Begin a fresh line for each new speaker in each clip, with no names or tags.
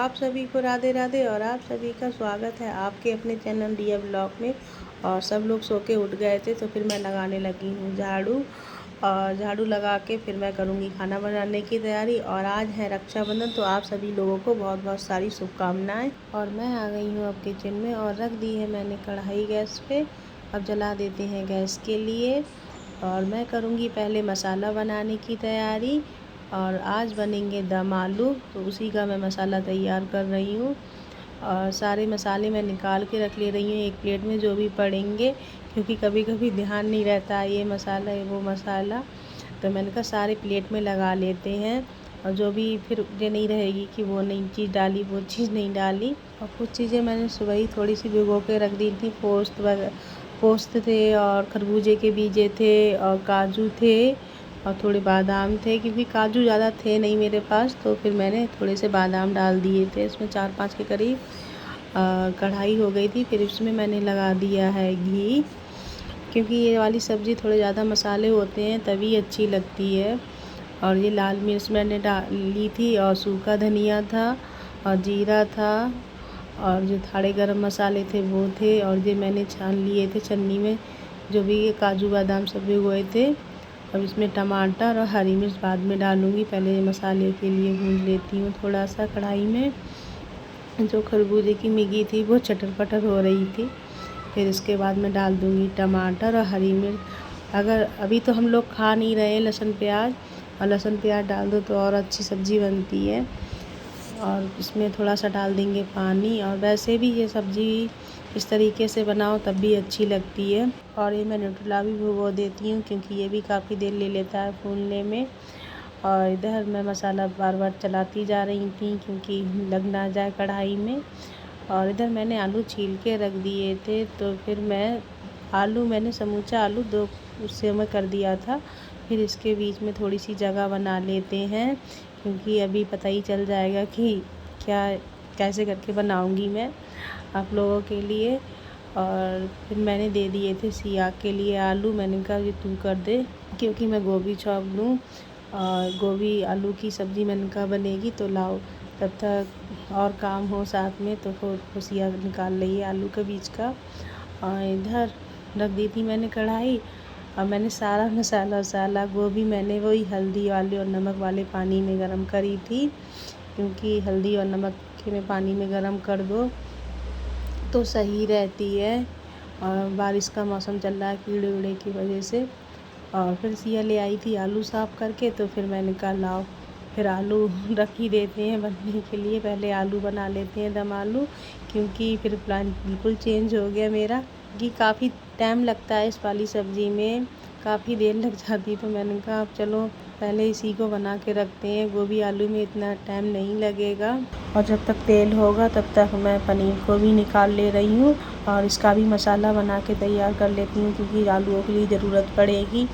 आप सभी को राधे राधे और आप सभी का स्वागत है आपके अपने चैनल रिया ब्लॉग में। और सब लोग सो के उठ गए थे तो फिर मैं लगाने लगी हूँ झाड़ू। और झाड़ू लगा के फिर मैं करूँगी खाना बनाने की तैयारी। और आज है रक्षाबंधन, तो आप सभी लोगों को बहुत बहुत सारी शुभकामनाएं। और मैं आ गई हूँ अब किचन में और रख दी है मैंने कढ़ाई गैस पे। अब जला देते हैं गैस के लिए। और मैं करूँगी पहले मसाला बनाने की तैयारी। और आज बनेंगे दम आलू, तो उसी का मैं मसाला तैयार कर रही हूँ। और सारे मसाले मैं निकाल के रख ले रही हूँ एक प्लेट में, जो भी पड़ेंगे, क्योंकि कभी कभी ध्यान नहीं रहता है ये मसाला है वो मसाला। तो मैंने कहा सारे प्लेट में लगा लेते हैं। और जो भी फिर ये नहीं रहेगी कि वो नई चीज़ डाली वो चीज़ नहीं डाली। और कुछ चीज़ें मैंने सुबह ही थोड़ी सी भिगो के रख दी थी। पोस्त थे और खरबूजे के बीजे थे और काजू थे और थोड़े बादाम थे, क्योंकि काजू ज़्यादा थे नहीं मेरे पास, तो फिर मैंने थोड़े से बादाम डाल दिए थे इसमें 4-5 के करीब। कढ़ाई हो गई थी, फिर इसमें मैंने लगा दिया है घी, क्योंकि ये वाली सब्ज़ी थोड़े ज़्यादा मसाले होते हैं तभी अच्छी लगती है। और ये लाल मिर्च मैंने ली थी और सूखा धनिया था और जीरा था और जो खड़े गरम मसाले थे वो थे। और ये मैंने छान लिए थे छन्नी में, जो भी ये काजू बादाम सब भिगोए थे। अब इसमें टमाटर और हरी मिर्च बाद में डालूँगी, पहले मसाले के लिए भून लेती हूँ थोड़ा सा कढ़ाई में। जो खरबूजे की मिगी थी वो चटर पटर हो रही थी, फिर इसके बाद मैं डाल दूँगी टमाटर और हरी मिर्च। अगर अभी तो हम लोग खा नहीं रहे लहसुन प्याज, और लहसुन प्याज डाल दो तो और अच्छी सब्ज़ी बनती है। और इसमें थोड़ा सा डाल देंगे पानी। और वैसे भी ये सब्ज़ी इस तरीके से बनाओ तब भी अच्छी लगती है। और ये मैं न्यूट्रेला भी भिगो देती हूँ, क्योंकि ये भी काफ़ी देर ले लेता है भूनने में। और इधर मैं मसाला बार बार चलाती जा रही थी, क्योंकि लग ना जाए कढ़ाई में। और इधर मैंने आलू छील के रख दिए थे, तो फिर मैंने समूचा आलू 2 उससे मैं कर दिया था। फिर इसके बीच में थोड़ी सी जगह बना लेते हैं, क्योंकि अभी पता ही चल जाएगा कि कैसे करके बनाऊंगी मैं आप लोगों के लिए। और फिर मैंने दे दिए थे सिया के लिए आलू, मैंने कहा ये तू कर दे, क्योंकि मैं गोभी चॉप लूँ। और गोभी आलू की सब्ज़ी मैंने कहा बनेगी तो लाओ, तब तक और काम हो साथ में। तो फिर सिया निकाल रही है आलू के बीच का। और इधर रख दी थी मैंने कढ़ाई। और मैंने सारा मसाला गोभी मैंने वही हल्दी वाले और नमक वाले पानी में गरम करी थी, क्योंकि हल्दी और नमक में पानी में गरम कर दो तो सही रहती है। और बारिश का मौसम चल रहा है कीड़े उड़े की वजह से। और फिर सिया ले आई थी आलू साफ़ करके, तो फिर मैंने कहा लाओ फिर आलू रख ही देते हैं बनने के लिए, पहले आलू बना लेते हैं दम आलू। क्योंकि फिर प्लान बिल्कुल चेंज हो गया मेरा कि काफ़ी टाइम लगता है इस वाली सब्ज़ी में, काफ़ी देर लग जाती। तो मैंने कहा अब चलो पहले इसी को बना के रखते हैं, गोभी आलू में इतना टाइम नहीं लगेगा। और जब तक तेल होगा तब तक मैं पनीर को भी निकाल ले रही हूँ और इसका भी मसाला बना के तैयार कर लेती हूँ, क्योंकि आलूओं के लिए ज़रूरत पड़ेगी।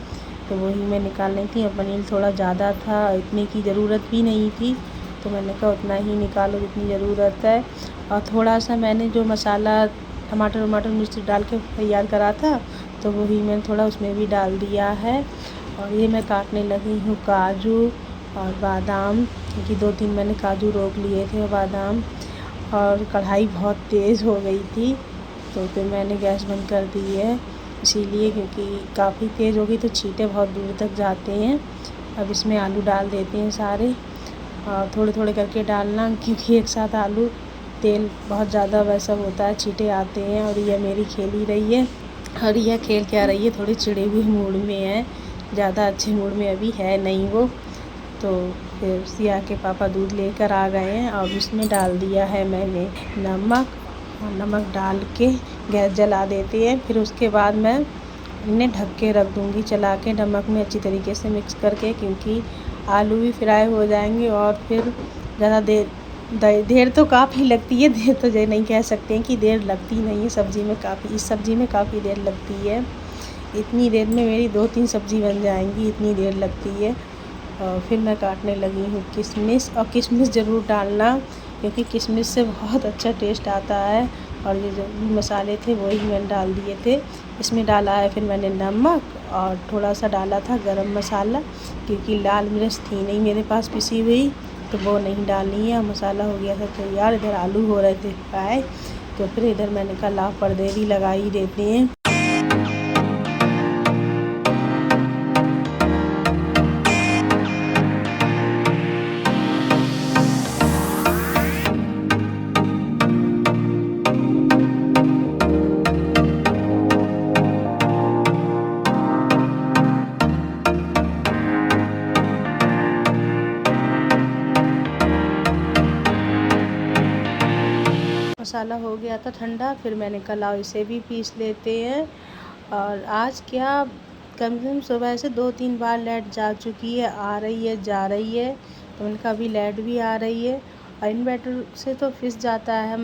तो वही मैं निकाल रही थी। और पनीर थोड़ा ज़्यादा था, इतने की ज़रूरत भी नहीं थी, तो मैंने कहा उतना ही निकालो जितनी ज़रूरत है। और थोड़ा सा मैंने जो मसाला टमाटर मिर्च डाल के तैयार करा था, तो वही मैंने थोड़ा उसमें भी डाल दिया है। और ये मैं काटने लगी हूँ काजू और बादाम, क्योंकि 2-3 मैंने काजू रोक लिए थे और बादाम। और कढ़ाई बहुत तेज़ हो गई थी, तो फिर मैंने गैस बंद कर दी है इसीलिए, क्योंकि काफ़ी तेज़ हो गई तो छींटे बहुत दूर तक जाते हैं। अब इसमें आलू डाल देते हैं सारे, और थोड़े थोड़े करके डालना, क्योंकि एक साथ आलू तेल बहुत ज़्यादा वैसा होता है, छींटे आते हैं। और यह मेरी खेल ही रही है। और यह खेल क्या रही है, थोड़ी चिड़े हुए मूड में है, ज़्यादा अच्छे मूड में अभी है नहीं वो। तो फिर सिया के पापा दूध लेकर आ गए हैं और उसमें डाल दिया है मैंने नमक। और नमक डाल के गैस जला देते हैं। फिर उसके बाद मैं इन्हें ढक के रख दूँगी चला के, नमक में अच्छी तरीके से मिक्स करके, क्योंकि आलू भी फ्राई हो जाएंगे। और फिर ज़्यादा देर तो काफ़ी लगती है, देर तो ये नहीं कह सकते हैं कि देर लगती नहीं है इस सब्ज़ी में काफ़ी देर लगती है। इतनी देर में मेरी 2-3 सब्ज़ी बन जाएंगी, इतनी देर लगती है। और फिर मैं काटने लगी हूँ किशमिश, और किशमिश ज़रूर डालना, क्योंकि किशमिश से बहुत अच्छा टेस्ट आता है। और ये जो मसाले थे वही मैंने डाल दिए थे, इसमें डाला है फिर मैंने नमक, और थोड़ा सा डाला था गरम मसाला, क्योंकि लाल मिर्च थी नहीं मेरे पास पिसी हुई, तो वो नहीं डालनी है। मसाला हो गया था तैयार। इधर आलू हो रहे थे फ्राई, तो फिर इधर मैंने कहा लाओ पर्दे भी लगा ही देते हैं। मसाला हो गया था ठंडा, फिर मैंने कहा लाओ इसे भी पीस लेते हैं। और आज क्या कम से कम सुबह से 2-3 बार लाइट जा चुकी है, आ रही है जा रही है। तो मैंने कहा अभी लाइट भी आ रही है और इन्वर्टर से तो फिस जाता है,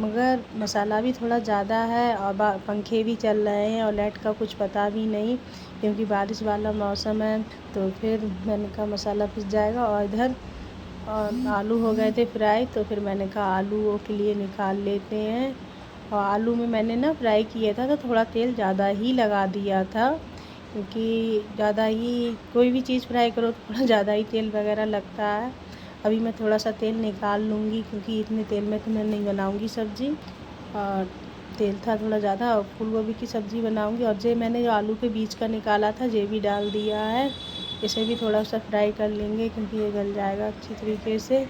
मगर मसाला भी थोड़ा ज़्यादा है और पंखे भी चल रहे हैं और लाइट का कुछ पता भी नहीं, क्योंकि बारिश वाला मौसम है। तो फिर मैंने कहा मसाला पिस जाएगा। और इधर आलू हो गए थे फ्राई, तो फिर मैंने कहा आलूओं के लिए निकाल लेते हैं। और आलू में मैंने ना फ्राई किया था तो थोड़ा तेल ज़्यादा ही लगा दिया था, क्योंकि ज़्यादा ही कोई भी चीज़ फ्राई करो तो थोड़ा ज़्यादा ही तेल वगैरह लगता है। अभी मैं थोड़ा सा तेल निकाल लूँगी, क्योंकि इतने तेल में तो मैं नहीं बनाऊँगी सब्ज़ी, और तेल था थोड़ा ज़्यादा। और फूल गोभी की सब्ज़ी बनाऊँगी। और जो मैंने जो आलू के बीच का निकाला था ये भी डाल दिया है। इसे भी थोड़ा सा फ्राई कर लेंगे, क्योंकि ये गल जाएगा अच्छी तरीके से।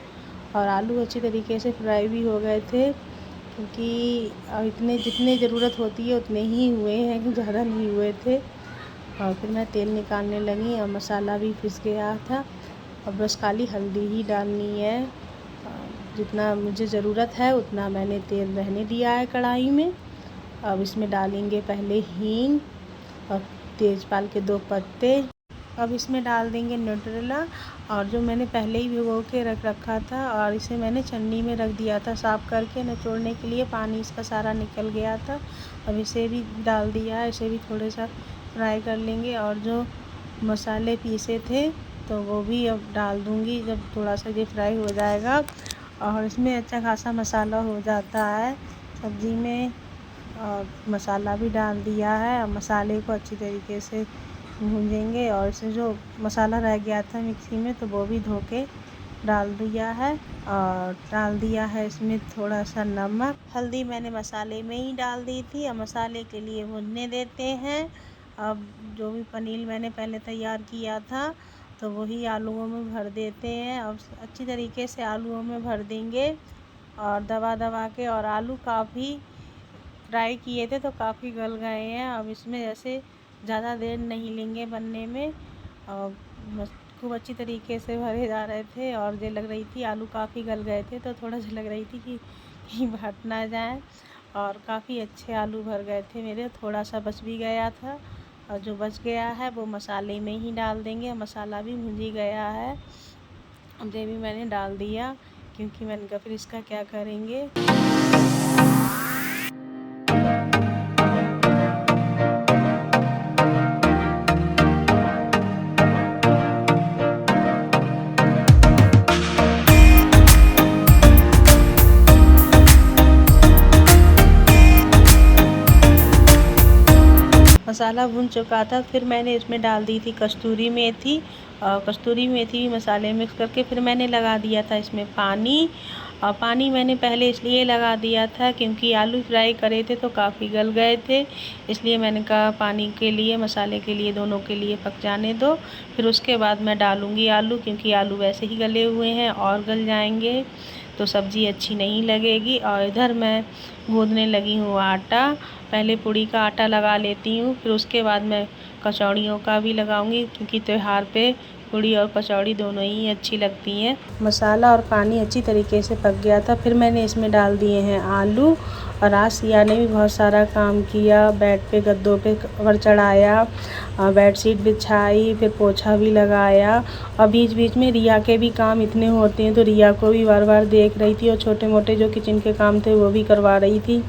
और आलू अच्छी तरीके से फ्राई भी हो गए थे, क्योंकि इतने जितने ज़रूरत होती है उतने ही हुए हैं, ज़्यादा नहीं हुए थे। और फिर मैं तेल निकालने लगी और मसाला भी पिस गया था। और बस खाली हल्दी ही डालनी है, जितना मुझे ज़रूरत है उतना मैंने तेल रहने दिया है कढ़ाई में। अब इसमें डालेंगे पहले हींग और तेज़पात के 2 पत्ते। अब इसमें डाल देंगे न्यूट्रेला, और जो मैंने पहले ही भिगो के रख रखा था, और इसे मैंने छन्नी में रख दिया था साफ़ करके निचोड़ने के लिए, पानी इसका सारा निकल गया था। अब इसे भी डाल दिया है, इसे भी थोड़ा सा फ्राई कर लेंगे। और जो मसाले पीसे थे तो वो भी अब डाल दूँगी जब थोड़ा सा ये फ्राई हो जाएगा। और इसमें अच्छा खासा मसाला हो जाता है सब्ज़ी में। और मसाला भी डाल दिया है, और मसाले को अच्छी तरीके से भूंजेंगे। और इसमें जो मसाला रह गया था मिक्सी में तो वो भी धो के डाल दिया है। और डाल दिया है इसमें थोड़ा सा नमक। हल्दी मैंने मसाले में ही डाल दी थी। अब मसाले के लिए भुनने देते हैं। अब जो भी पनीर मैंने पहले तैयार किया था तो वही आलूओं में भर देते हैं। अब अच्छी तरीके से आलूओं में भर देंगे और दबा दबा के। और आलू काफ़ी फ्राई किए थे तो काफ़ी गल गए हैं। अब इसमें जैसे ज़्यादा देर नहीं लेंगे बनने में, और खूब अच्छी तरीके से भरे जा रहे थे। और ये लग रही थी आलू काफ़ी गल गए थे, तो थोड़ा सा लग रही थी कि कहीं फट ना जाए। और काफ़ी अच्छे आलू भर गए थे मेरे, थोड़ा सा बच भी गया था। और जो बच गया है वो मसाले में ही डाल देंगे। मसाला भी भुन ही गया है, अब ये भी मैंने डाल दिया, क्योंकि मैंने कहा फिर इसका क्या करेंगे। मसाला भुन चुका था, फिर मैंने इसमें डाल दी थी कस्तूरी मेथी। कस्तूरी मेथी मसाले मिक्स करके फिर मैंने लगा दिया था इसमें पानी। और पानी मैंने पहले इसलिए लगा दिया था क्योंकि आलू फ्राई करे थे तो काफ़ी गल गए थे, इसलिए मैंने कहा पानी के लिए मसाले के लिए दोनों के लिए पक जाने दो, फिर उसके बाद मैं डालूँगी आलू, क्योंकि आलू वैसे ही गले हुए हैं और गल जाएंगे तो सब्ज़ी अच्छी नहीं लगेगी। और इधर मैं गूँथने लगी हूँ आटा। पहले पूड़ी का आटा लगा लेती हूँ, फिर उसके बाद मैं कचौड़ियों का भी लगाऊंगी, क्योंकि त्यौहार पे पूड़ी और कचौड़ी दोनों ही अच्छी लगती हैं। मसाला और पानी अच्छी तरीके से पक गया था, फिर मैंने इसमें डाल दिए हैं आलू। और आज सिया ने भी बहुत सारा काम किया, बेड पे गद्दों पे कवर चढ़ाया, बेडशीट बिछाई, फिर पोछा भी लगाया। और बीच बीच में रिया के भी काम इतने होते हैं तो रिया को भी बार बार देख रही थी, और छोटे मोटे जो किचन के काम थे वो भी करवा रही थी।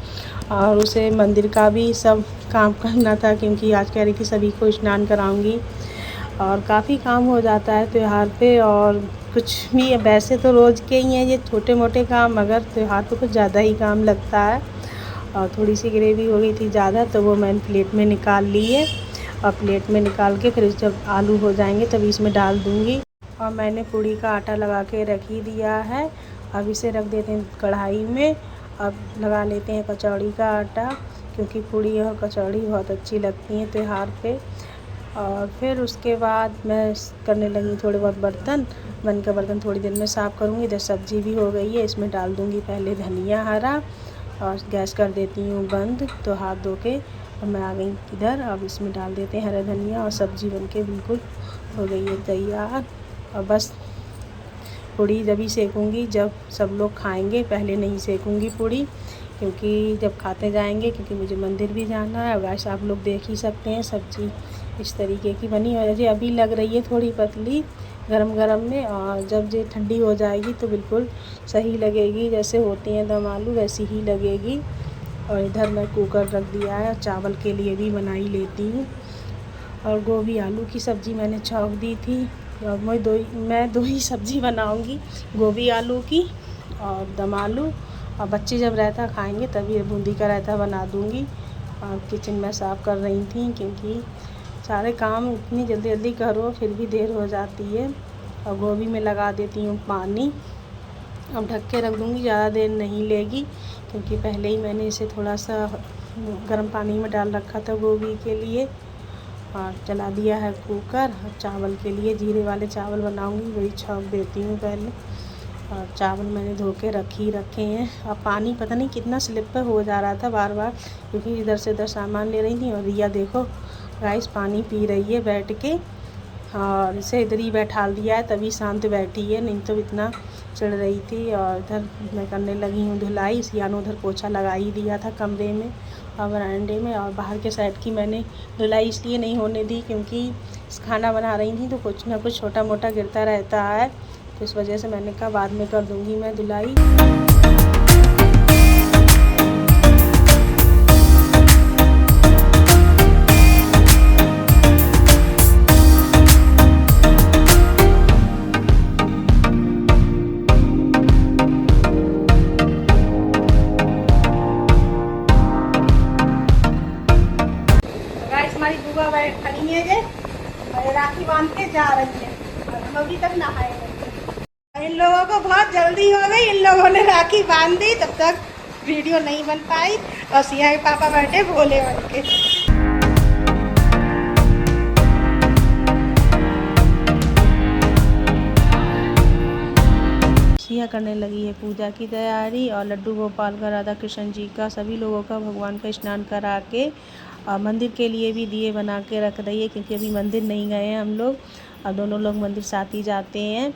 और उसे मंदिर का भी सब काम करना था, क्योंकि आज कह रही थी सभी को स्नान कराऊंगी। और काफ़ी काम हो जाता है त्यौहार पे, और कुछ भी वैसे तो रोज़ के ही हैं ये छोटे मोटे काम, मगर त्यौहार पे कुछ ज़्यादा ही काम लगता है। और थोड़ी सी ग्रेवी हो गई थी ज़्यादा, तो वो मैंने प्लेट में निकाल ली है। और प्लेट में निकाल के फिर जब आलू हो जाएंगे तभी इसमें डाल दूँगी। और मैंने पूड़ी का आटा लगा के रख ही दिया है। अब इसे रख देते हैं कढ़ाई में। अब लगा लेते हैं कचौड़ी का आटा, क्योंकि पूड़ी और कचौड़ी बहुत अच्छी लगती हैं त्योहार पे। और फिर उसके बाद मैं करने लगी थोड़े बहुत बर्तन। बन का बर्तन थोड़ी देर में साफ़ करूँगी। इधर सब्ज़ी भी हो गई है, इसमें डाल दूँगी पहले धनिया हरा और गैस कर देती हूँ बंद। तो हाथ धो के और मैं आ गई इधर। अब इसमें डाल देते हैं हरा धनिया और सब्ज़ी बनके बिल्कुल हो गई है तैयार। और बस पूड़ी जब ही सेकूँगी जब सब लोग खाएंगे, पहले नहीं सेकूँगी पूड़ी, क्योंकि जब खाते जाएंगे, क्योंकि मुझे मंदिर भी जाना है। वैसे आप लोग देख ही सकते हैं सब्ज़ी इस तरीके की बनी है। मुझे अभी लग रही है थोड़ी पतली गरम गरम में, और जब ये ठंडी हो जाएगी तो बिल्कुल सही लगेगी, जैसे होती हैं दम आलू वैसी ही लगेगी। और इधर मैं कुकर रख दिया है, चावल के लिए भी बना ही लेती हूँ। और गोभी आलू की सब्ज़ी मैंने छौंक दी थी। और मैं दो ही सब्ज़ी बनाऊँगी, गोभी आलू की और दम आलू। और बच्चे जब रायता खाएंगे तभी बूंदी का रायता बना दूँगी। और किचन में साफ़ कर रही थी, क्योंकि सारे काम इतनी जल्दी जल्दी करो फिर भी देर हो जाती है। और गोभी में लगा देती हूँ पानी। अब ढक के रख दूँगी, ज़्यादा देर नहीं लेगी, क्योंकि पहले ही मैंने इसे थोड़ा सा गर्म पानी में डाल रखा था गोभी के लिए। और चला दिया है कुकर। अब चावल के लिए जीरे वाले चावल बनाऊँगी, वही छौंक देती हूँ पहले। और चावल मैंने धो के रखे हैं। अब पानी पता नहीं कितना स्लिप हो जा रहा था बार बार, क्योंकि इधर से उधर सामान ले रही थी। और रिया देखो गाइस पानी पी रही है बैठ के, और इसे इधर ही बैठाल दिया है तभी शांत बैठी है, नहीं तो इतना चिढ़ रही थी। और इधर मैं करने लगी हूँ धुलाई। सियानो उधर पोछा लगा ही दिया था कमरे में और बरामदे में। और बाहर के साइड की मैंने धुलाई इसलिए नहीं होने दी, क्योंकि खाना बना रही थी तो कुछ ना कुछ छोटा मोटा गिरता रहता है, तो इस वजह से मैंने कहा बाद में कर दूँगी मैं धुलाई। हमारी बुआ खड़ी है जे, राखी बांध के जा रही है, और हम अभी तक नहाए नहीं। इन लोगों को बहुत जल्दी हो गई, इन लोगों ने राखी बांध दी, तब तक वीडियो नहीं बन पाई। और सिया के पापा बैठे भोले बन के। सिया करने लगी है पूजा की तैयारी। और लड्डू गोपाल का, राधा कृष्ण जी का, सभी लोगों का भगवान का स्नान करा के मंदिर के लिए भी दिए बना के रख रही है, क्योंकि अभी मंदिर नहीं गए हैं हम लोग, और दोनों लोग मंदिर साथ ही जाते हैं।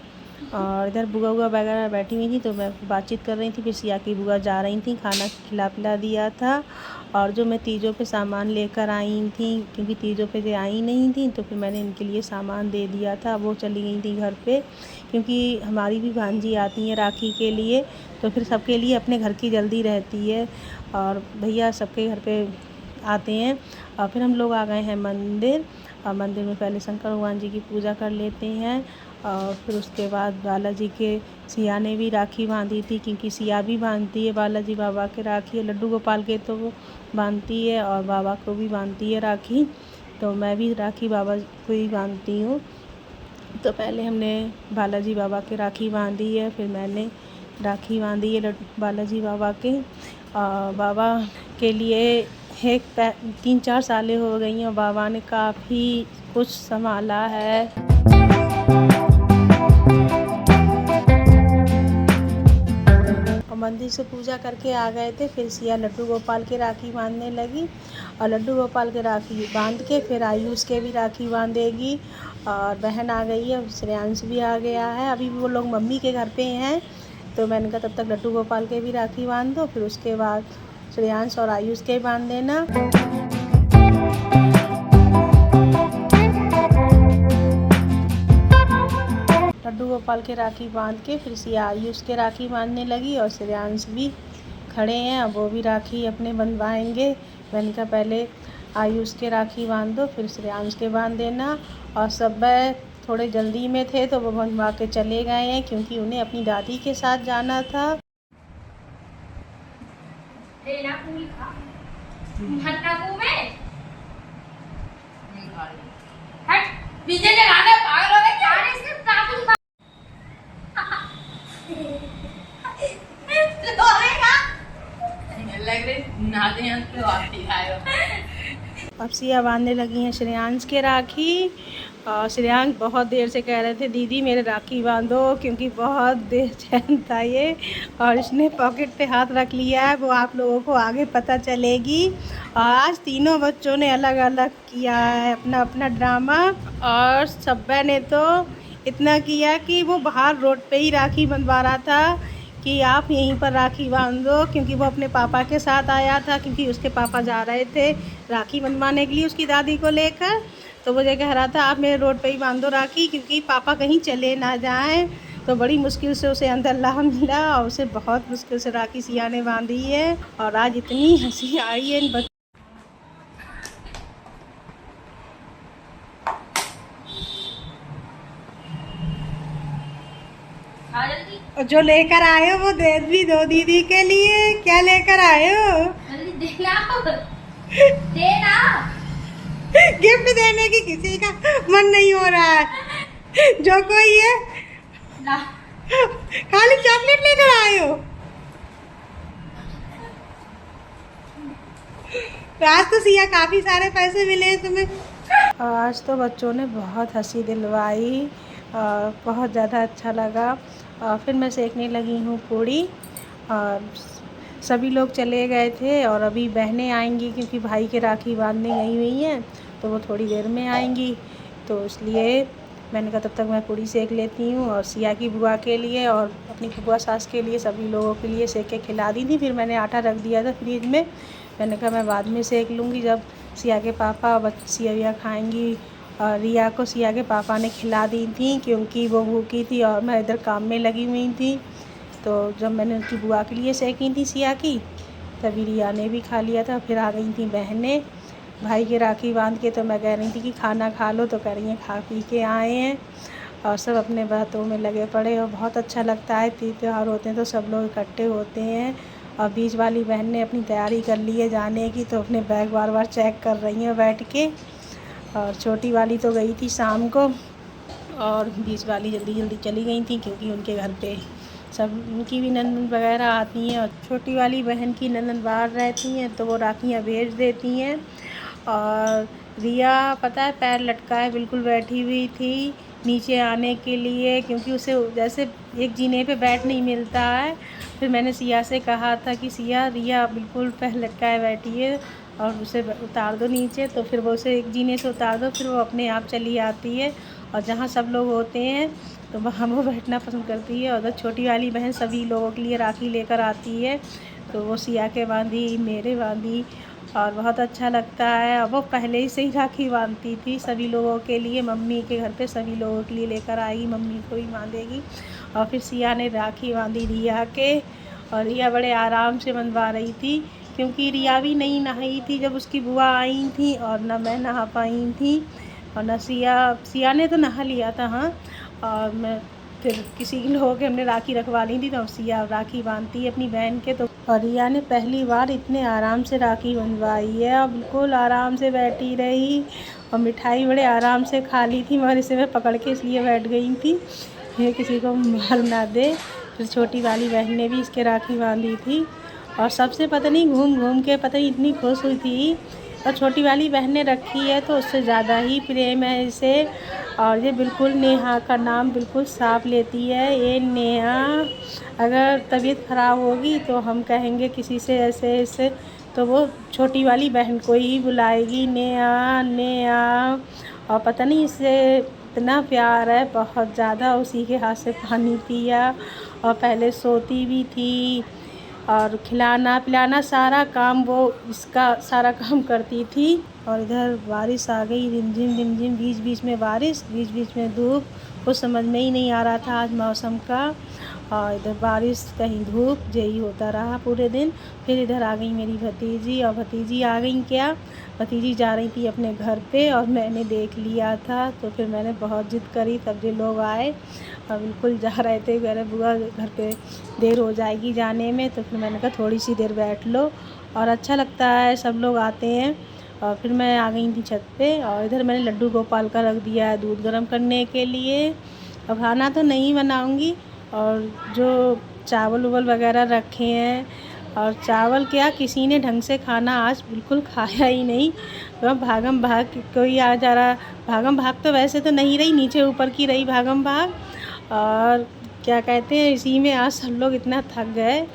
और इधर बुआ वगैरह बैठी हुई थी, तो मैं बातचीत कर रही थी। फिर सिया की बुआ जा रही थी, खाना खिला पिला दिया था। और जो मैं तीजों पे सामान लेकर आई थी, क्योंकि तीजों पे जो आई नहीं थी, तो फिर मैंने इनके लिए सामान दे दिया था। वो चली गई थी घर पे, क्योंकि हमारी भी भांजी आती हैं राखी के लिए, तो फिर सबके लिए अपने घर की जल्दी रहती है। और भैया सबके घर पे आते हैं। और फिर हम लोग आ गए हैं मंदिर। और मंदिर में पहले शंकर भगवान जी की पूजा कर लेते हैं। और फिर उसके बाद बालाजी के, सिया ने भी राखी बांधी थी, क्योंकि सिया भी बांधती है बालाजी बाबा के राखी। लड्डू गोपाल के तो वो बांधती है, और बाबा को भी बांधती है राखी। तो मैं भी राखी बाबा को ही बांधती हूँ। तो पहले हमने बालाजी बाबा के राखी बांधी है, फिर मैंने राखी बांधी है बालाजी बाबा के। बाबा के लिए 3-4 सालें हो गई हैं, और बाबा ने काफ़ी कुछ संभाला है। और मंदिर से पूजा करके आ गए थे, फिर सिया लड्डू गोपाल के राखी बांधने लगी। और लड्डू गोपाल के राखी बांध के फिर आयुष के भी राखी बांधेगी। और बहन आ गई है, श्रेयांश भी आ गया है। अभी वो लोग मम्मी के घर पे हैं, तो मैंने कहा तब तक लड्डू गोपाल के भी राखी बांध दो, फिर उसके बाद श्रेयांश और आयुष के बांध देना। लड्डू गोपाल के राखी बांध के फिर सिया आयुष के राखी बांधने लगी। और श्रेयांश भी खड़े हैं, अब वो भी राखी अपने बंधवाएंगे। मैंने कहा पहले आयुष के राखी बांध दो, फिर श्रेयांश के बांध देना। और सब थोड़े जल्दी में थे, तो वो बनवा के चले गए हैं, क्योंकि उन्हें अपनी दादी के साथ जाना था। अब सिया बांधने लगी हैं श्रेयांश के राखी। और श्रेयांश बहुत देर से कह रहे थे दीदी मेरे राखी बांधो, क्योंकि बहुत देर चैन था ये। और इसने पॉकेट पे हाथ रख लिया है, वो आप लोगों को आगे पता चलेगी। और आज तीनों बच्चों ने अलग अलग किया है अपना अपना ड्रामा। और सब्बा ने तो इतना किया कि वो बाहर रोड पे ही राखी बंधवा रहा था कि आप यहीं पर राखी बांध दो, क्योंकि वो अपने पापा के साथ आया था, क्योंकि उसके पापा जा रहे थे राखी बंधवाने के लिए उसकी दादी को लेकर। तो मुझे कह रहा था आप मेरे रोड पे ही बांध दो राखी, क्योंकि पापा कहीं चले ना जाएं। तो बड़ी मुश्किल से उसे अंदर ला मिला और उसे बहुत मुश्किल से राखी सिया ने बांधी है। और आज इतनी हंसी आई है इन जो लेकर आए हो वो दे भी दो दीदी के लिए। क्या लेकर आए हो? देना। गिफ्ट देने की किसी का मन नहीं हो रहा है। जो कोई है खाली चॉकलेट लेकर आए हो। आज तो सिया काफी सारे पैसे मिले तुम्हें। आज तो बच्चों ने बहुत हंसी दिलवाई और बहुत ज़्यादा अच्छा लगा। फिर मैं सेकने लगी हूँ पूड़ी। और सभी लोग चले गए थे और अभी बहनें आएंगी, क्योंकि भाई के राखी बांधने गई हुई हैं, तो वो थोड़ी देर में आएंगी। तो इसलिए मैंने कहा तब तक मैं पूड़ी सेक लेती हूँ। और सिया की बुआ के लिए और अपनी बुआ सास के लिए सभी लोगों के लिए सेक के खिला दी थी। फिर मैंने आटा रख दिया था फ्रिज में। मैंने कहा मैं बाद में सेक लूँगी जब सिया के पापा सिया खाएँगी। और रिया को सिया के पापा ने खिला दी थी, क्योंकि वो भूखी थी और मैं इधर काम में लगी हुई थी। तो जब मैंने उनकी बुआ के लिए सेकी थी सिया की, तभी रिया ने भी खा लिया था। फिर आ गई थी बहनें भाई के राखी बांध के। तो मैं कह रही थी कि खाना खा लो, तो कह रही हैं खा पी के आए हैं। और सब अपने बातों में लगे पड़े। और बहुत अच्छा लगता है, त्यौहार होते हैं तो सब लोग इकट्ठे होते हैं। और बीच वाली बहन ने अपनी तैयारी कर ली है जाने की, तो अपने बैग बार बार चेक कर रही हैं बैठ के। और छोटी वाली तो गई थी शाम को, और बीच वाली जल्दी जल्दी चली गई थी, क्योंकि उनके घर पे सब उनकी भी ननद वगैरह आती हैं। और छोटी वाली बहन की ननद बाहर रहती हैं, तो वो राखियाँ भेज देती हैं। और रिया पता है पैर लटकाए बिल्कुल बैठी हुई थी नीचे आने के लिए, क्योंकि उसे जैसे एक जीने पे बैठ नहीं मिलता है। फिर मैंने सिया से कहा था कि सिया रिया बिल्कुल पैर लटकाए बैठी है और उसे उतार दो नीचे। तो फिर वो उसे एक जीने से उतार दो, फिर वो अपने आप चली आती है। और जहाँ सब लोग होते हैं तो वहाँ वो बैठना पसंद करती है। और उधर छोटी वाली बहन सभी लोगों के लिए राखी लेकर आती है, तो वो सिया के बांधी, मेरे बांधी, और बहुत अच्छा लगता है। अब वो पहले ही से ही राखी बांधती थी सभी लोगों के लिए। मम्मी के घर पे सभी लोगों के लिए लेकर आएगी, मम्मी को ही बांधेगी। और फिर सिया ने राखी बांधी रिया के। और रिया बड़े आराम से बंधवा रही थी, क्योंकि रिया भी नहीं नहाई थी जब उसकी बुआ आई थी, और न मैं नहा पाई थी, और न सिया ने तो नहा लिया था। हाँ, और मैं फिर किसी लोगों के हमने राखी रखवा ली थी, तो सिया राखी बांधती है अपनी बहन के। तो और रिया ने पहली बार इतने आराम से राखी बंधवाई है, और बिल्कुल आराम से बैठी रही। और मिठाई बड़े आराम से खा ली थी, मगर इसे मैं पकड़ के इसलिए बैठ गई थी ये किसी को मार ना दे। फिर छोटी वाली बहन ने भी इसके राखी बांधी थी, और सबसे पता नहीं घूम घूम के पता नहीं इतनी खुश हुई थी। और छोटी वाली बहन ने रखी है तो उससे ज़्यादा ही प्रेम है इसे। और ये बिल्कुल नेहा का नाम बिल्कुल साफ लेती है। ये नेहा, अगर तबीयत ख़राब होगी तो हम कहेंगे किसी से ऐसे ऐसे, तो वो छोटी वाली बहन को ही बुलाएगी, नेहा नेहा। और पता नहीं इससे इतना प्यार है बहुत ज़्यादा, उसी के हाथ से पानी पिया। और पहले सोती भी थी, और खिलाना पिलाना सारा काम वो इसका सारा काम करती थी। और इधर बारिश आ गई, रिमझिम रिमझिम, बीच बीच में बारिश, बीच बीच में धूप। कुछ समझ में ही नहीं आ रहा था आज मौसम का। और इधर बारिश कहीं धूप, यही होता रहा पूरे दिन। फिर इधर आ गई मेरी भतीजी, और भतीजी आ गई क्या, भतीजी जा रही थी अपने घर पे, और मैंने देख लिया था। तो फिर मैंने बहुत ज़िद करी, तब ये लोग आए और बिल्कुल जा रहे थे। मेरे बुआ घर पे देर हो जाएगी जाने में, तो फिर मैंने कहा थोड़ी सी देर बैठ लो। और अच्छा लगता है, सब लोग आते हैं। और फिर मैं आ गई थी छत पे, और इधर मैंने लड्डू गोपाल का रख दिया है दूध गर्म करने के लिए। अब खाना तो नहीं बनाऊंगी। और जो चावल उवल वगैरह रखे हैं, और चावल क्या किसी ने ढंग से खाना आज बिल्कुल खाया ही नहीं। तो भागम भाग कोई आ जा रहा, भागम भाग तो वैसे तो नहीं रही, नीचे ऊपर की रही भागम भाग। और क्या कहते हैं, इसी में आज सब लोग इतना थक गए।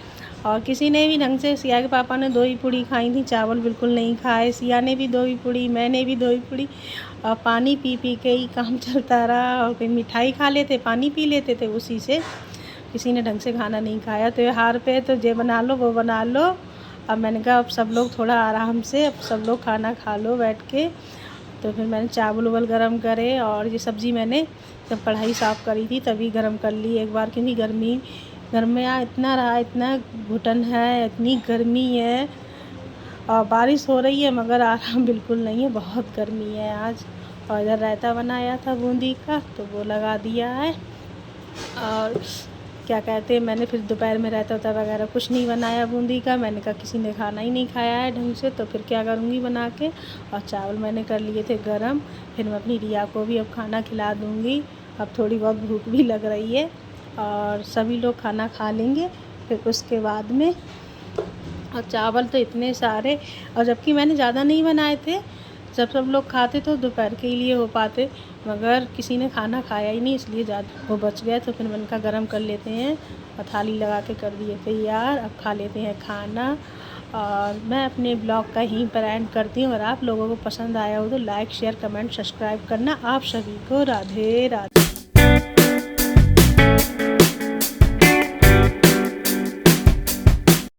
और किसी ने भी ढंग से, सिया के पापा ने 2 ही पूड़ी खाई थी, चावल बिल्कुल नहीं खाए। सिया ने भी 2 ही पूड़ी, मैंने भी 2 ही पूड़ी। और पानी पी पी के ही काम चलता रहा। और कोई मिठाई खा लेते, पानी पी लेते थे उसी से। किसी ने ढंग से खाना नहीं खाया। त्योहार पे तो जे बना लो वो बना लो। अब मैंने कहा अब सब लोग थोड़ा आराम से, अब सब लोग खाना खा लो बैठ के। तो फिर मैंने चावल उवल गरम करे, और ये सब्ज़ी मैंने जब कढ़ाई साफ़ करी थी तभी गरम कर ली एक बार, क्योंकि गर्मी घर में यहाँ इतना रहा, इतना घुटन है, इतनी गर्मी है। और बारिश हो रही है मगर आराम बिल्कुल नहीं है, बहुत गर्मी है आज। और इधर रायता बनाया था बूंदी का, तो वो लगा दिया है। और क्या कहते हैं, मैंने फिर दोपहर में रायता वगैरह कुछ नहीं बनाया बूंदी का। मैंने कहा किसी ने खाना ही नहीं खाया है ढंग से, तो फिर क्या करूँगी बना के। और चावल मैंने कर लिए थे गरम। फिर मैं अपनी रिया को भी अब खाना खिला दूँगी। अब थोड़ी बहुत भूख भी लग रही है, और सभी लोग खाना खा लेंगे फिर उसके बाद में। और चावल तो इतने सारे, और जबकि मैंने ज़्यादा नहीं बनाए थे। जब सब लोग खाते तो दोपहर के लिए हो पाते, मगर किसी ने खाना खाया ही नहीं, इसलिए ज़्यादा वो बच गया। तो फिर मैंने कहा गरम कर लेते हैं, और थाली लगा के कर दिए तैयार। अब खा लेते हैं खाना। और मैं अपने ब्लॉग का यहीं पर एंड करती हूँ। और आप लोगों को पसंद आया हो तो लाइक शेयर कमेंट सब्सक्राइब करना। आप सभी को राधे राधे।